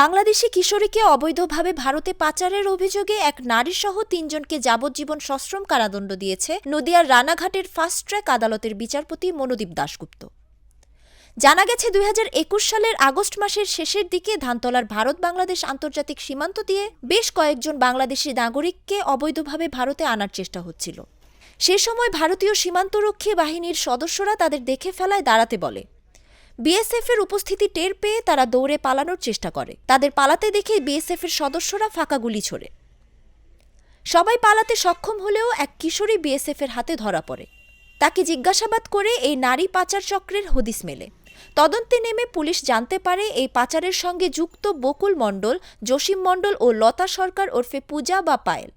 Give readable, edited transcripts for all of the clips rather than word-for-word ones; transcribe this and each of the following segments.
বাংলাদেশি কিশোরীকে অবৈধভাবে ভারতে পাচারের অভিযোগে এক নারীসহ ৩ জনকে যাবজ্জীবন সশ্রম কারাদণ্ড দিয়েছে নদিয়ার রানাঘাটের ফাস্ট ট্র্যাক আদালতের বিচারপতি মনোদীপ দাশগুপ্ত। জানা গেছে ২০২১ সালের আগস্ট মাসের শেষের দিকে ধানতলার ভারত বাংলাদেশ আন্তর্জাতিক সীমান্ত দিয়ে বেশ কয়েকজন বাংলাদেশি নাগরিককে অবৈধভাবে ভারতে আনার চেষ্টা হচ্ছিল। সে সময় ভারতীয় সীমান্তরক্ষী বাহিনীর সদস্যরা তাদের দেখে ফেলায় দাঁড়াতে বলে। বিএসএফের উপস্থিতি টের পেয়ে তারা দৌড়ে পালানোর চেষ্টা করে। তাদের পালাতে দেখে বিএসএফের সদস্যরা ফাঁকা গুলি ছোড়ে। সবাই পালাতে সক্ষম হলেও এক কিশোরী বিএসএফের হাতে ধরা পড়ে। তাকে জিজ্ঞাসাবাদ করে এই নারী পাচার চক্রের হদিস মেলে। তদন্তে নেমে পুলিশ জানতে পারে এই পাচারের সঙ্গে যুক্ত বকুল মণ্ডল, জসিম মণ্ডল ও লতা সরকার ওরফে পূজা বা পায়েল।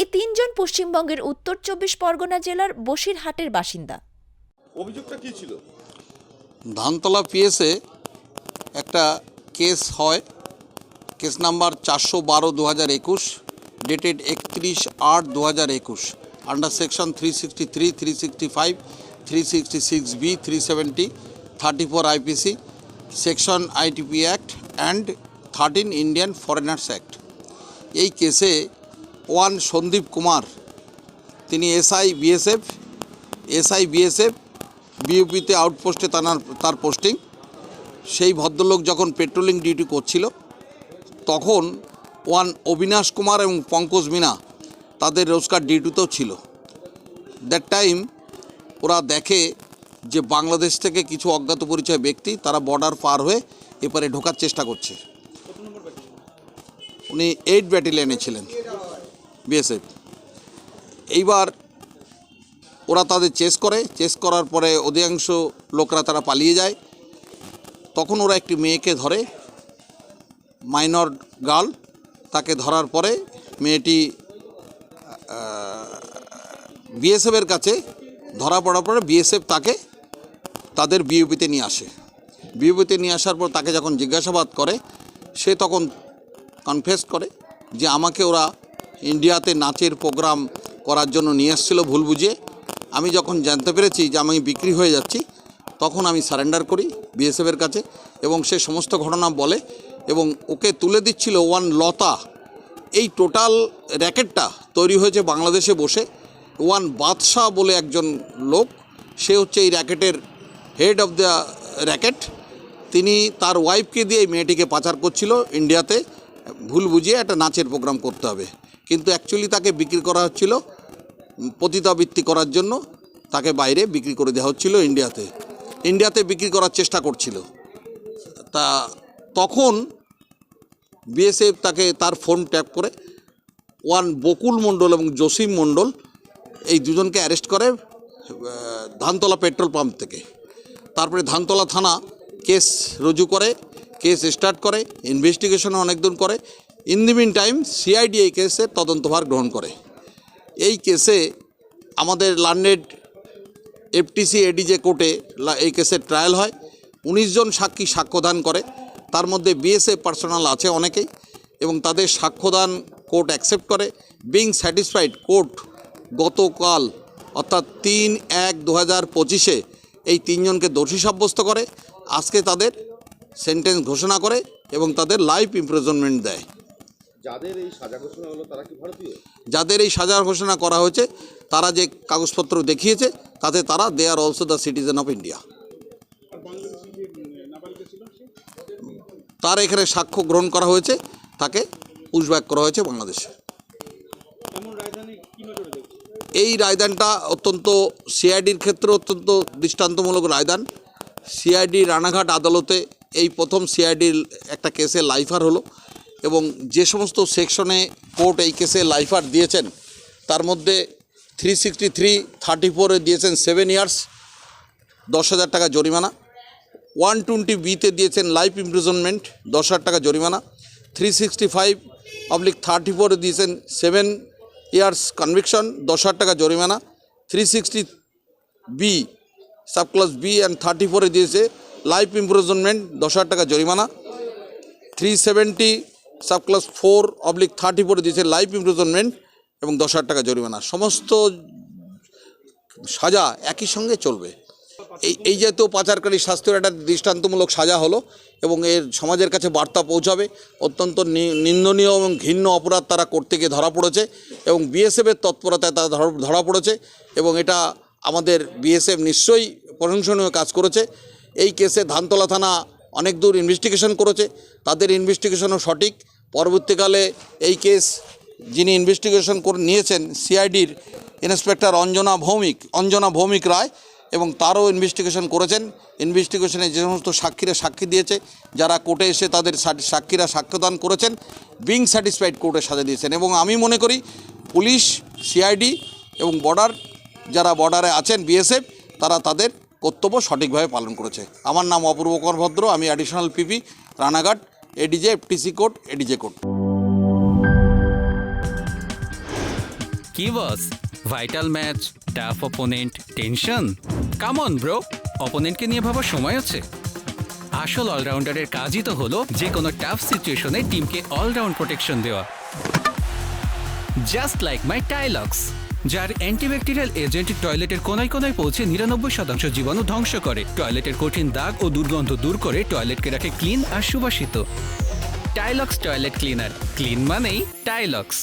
এই ৩ জন পশ্চিমবঙ্গের উত্তর ২৪ পরগনা জেলার বসিরহাটের বাসিন্দা। অভিযোগটা কি ছিল? ধানতলা পিএসে একটা কেস হয়, case number ৪১২/২০২১, dated ৩১/৮/২০২১, under section 363, 365, 366B, 370, 34 IPC, section ITP act and 13 Indian foreigners act. এই কেসে ওয়ান সন্দীপ কুমার, তিনি এসআই বিএসএফ বিউপিতে আউটপোস্টে তার পোস্টিং। সেই ভদ্রলোক যখন পেট্রোলিং ডিউটি করছিল তখন ওয়ান অবিনাশ কুমার এবং পঙ্কজ মিনা তাদের রোজকার ডিউটিতেও ছিল। দ্যাট টাইম ওরা দেখে যে বাংলাদেশ থেকে কিছু অজ্ঞাত পরিচয় ব্যক্তি তারা বর্ডার পার হয়ে এপারে ঢোকার চেষ্টা করছে। উনি 8 ব্যাটালিয়নে ছিলেন বিএসএফ। এইবার ওরা তাদের চেস করার পরে অধিকাংশ লোকরা তারা পালিয়ে যায়। তখন ওরা একটি মেয়েকে ধরে, মাইনর গার্ল। তাকে ধরার পরে মেয়েটি বিএসএফের কাছে ধরা পড়ার পরে বিএসএফ তাকে তাদের বিউপিতে নিয়ে আসে। বিউপিতে নিয়ে আসার পর তাকে যখন জিজ্ঞাসাবাদ করে সে তখন কনফেস করে যে আমাকে ওরা ইন্ডিয়াতে নাচের প্রোগ্রাম করার জন্য নিয়ে এসেছিলো ভুল বুঝিয়ে। আমি যখন জানতে পেরেছি যে আমি বিক্রি হয়ে যাচ্ছি তখন আমি সারেন্ডার করি বিএসএফের কাছে এবং সে সমস্ত ঘটনা বলে এবং ওকে তুলে দিচ্ছিল ওয়ান লতা। এই টোটাল র্যাকেটটা তৈরি হয়েছে বাংলাদেশে বসে। ওয়ান বাদশাহ বলে একজন লোক, সে হচ্ছে এই র্যাকেটের হেড অফ দ্য র্যাকেট। তিনি তার ওয়াইফকে দিয়ে এই মেয়েটিকে পাচার করছিল ইন্ডিয়াতে, ভুল বুঝিয়ে একটা নাচের প্রোগ্রাম করতে হবে। কিন্তু অ্যাকচুয়ালি তাকে বিক্রি করা হচ্ছিল পতিতাবৃত্তি করার জন্য। তাকে বাইরে বিক্রি করে দেওয়া হচ্ছিল ইন্ডিয়াতে বিক্রি করার চেষ্টা করছিল। তখন বিএসএফ তাকে তার ফোন ট্যাপ করে ওয়ান বকুল মণ্ডল এবং জসিম মণ্ডল এই দুজনকে অ্যারেস্ট করে ধানতলা পেট্রোল পাম্প থেকে। তারপরে ধানতলা থানা কেস রুজু করে, কেস স্টার্ট করে, ইনভেস্টিগেশনও অনেক দূর করে। In the meantime CID এই কেসের তদন্তভার গ্রহণ করে। এই কেসে আমাদের লার্নেড এফটিসি এডিজে কোর্টে এই কেসের ট্রায়াল হয়। 19 জন সাক্ষী সাক্ষ্যদান করে, তার মধ্যে বিএসএফ পার্সোনাল আছে অনেকেই, এবং তাদের সাক্ষ্যদান কোর্ট অ্যাকসেপ্ট করে। বিং স্যাটিসফাইড, কোর্ট গতকাল অর্থাৎ 3/1/2025 এই 3 জনকে দোষী সাব্যস্ত করে। আজকে তাদের সেন্টেন্স ঘোষণা করে এবং তাদের লাইফ ইমপ্রিজনমেন্ট দেয়। যাদের এই সাজা ঘোষণা হলো তারা কি ভারতীয়? যাদের এই সাজা ঘোষণা করা হয়েছে তারা যে কাগজপত্র দেখিয়েছে তাতে তারা they are also the citizen of India. তার এখানে সাক্ষ্য গ্রহণ করা হয়েছে, তাকে পুশব্যাক করা হয়েছে বাংলাদেশে। এই রায়দানটা অত্যন্ত সিআইডির ক্ষেত্রে অত্যন্ত দৃষ্টান্তমূলক রায়দান। সিআইডি রানাঘাট আদালতে এই প্রথম সিআইডির একটা কেসে লাইফার হলো এবং যে সমস্ত সেকশনে কোর্ট এই কেসে লাইফার দিয়েছেন তার মধ্যে 363-34 দিয়েছেন 7 ইয়ার্স 10,000 টাকা জরিমানা, 120B-তে দিয়েছেন লাইফ ইমপ্রিজনমেন্ট 10,000 টাকা জরিমানা, 365/34 দিয়েছেন 7 ইয়ার্স কনভিকশন 10,000 টাকা জরিমানা, 360B সাবক্লাস বি অ্যান্ড 34 দিয়েছে লাইফ ইমপ্রিজনমেন্ট 10,000 টাকা জরিমানা, 370 সাবক্লাস 4/34 দিয়েছে লাইফ ইমপ্রিজনমেন্ট এবং 10,000 টাকা জরিমানা। সমস্ত সাজা একই সঙ্গে চলবে। এই যেহেতু পাচারকারী শাস্তির একটা দৃষ্টান্তমূলক সাজা হলো এবং এর সমাজের কাছে বার্তা পৌঁছাবে। অত্যন্ত নিন্দনীয় এবং ঘৃণ্য অপরাধ তারা করতে গিয়ে ধরা পড়েছে এবং বিএসএফের তৎপরতায় তারা ধরা পড়েছে এবং এটা আমাদের বিএসএফ নিশ্চয়ই প্রশংসনীয় কাজ করেছে। এই কেসে ধানতলা থানা অনেক দূর ইনভেস্টিগেশন করেছে, তাদের ইনভেস্টিগেশনও সঠিক। পরবর্তীকালে এই কেস যিনি ইনভেস্টিগেশন করে নিয়েছেন সিআইডির ইন্সপেক্টর অঞ্জনা ভৌমিক রায় এবং তারও ইনভেস্টিগেশন করেছেন। ইনভেস্টিগেশনে যে সমস্ত সাক্ষীরা সাক্ষী দিয়েছে, যারা কোর্টে এসে তাদের সাক্ষীরা সাক্ষ্যদান করেছেন, বিং স্যাটিসফাইড কোর্টে সাজা দিয়েছেন। এবং আমি মনে করি পুলিশ, সিআইডি এবং যারা বর্ডারে আছেন বিএসএফ, তারা তাদের কর্তব্য সঠিকভাবে পালন করেছে। আমার নাম অপূর্ব কর ভদ্র, আমি additional PP Ranaghat, ADJ, FTC court, ADJ court. কি boss, vital match, tough opponent, tension? Come on bro, অপোনেন্টকে নিয়ে ভাবার সময় আছে। আসল অলরাউন্ডারের কাজই তো হলো যে কোনো টাফ সিচুয়েশনে টিমকে অলরাউন্ড প্রোটেকশন দেওয়া। জাস্ট লাইক মাই টাইলক্স, যার অ্যান্টিব্যাকটেরিয়াল এজেন্ট টয়লেটের কোনায় কোনায় পৌঁছে 99% জীবাণু ধ্বংস করে, টয়লেটের কঠিন দাগ ও দুর্গন্ধ দূর করে টয়লেটকে রাখে ক্লিন আর সুবাসিত। টাইলক্স টয়লেট ক্লিনার, ক্লিন মানেই টাইলক্স।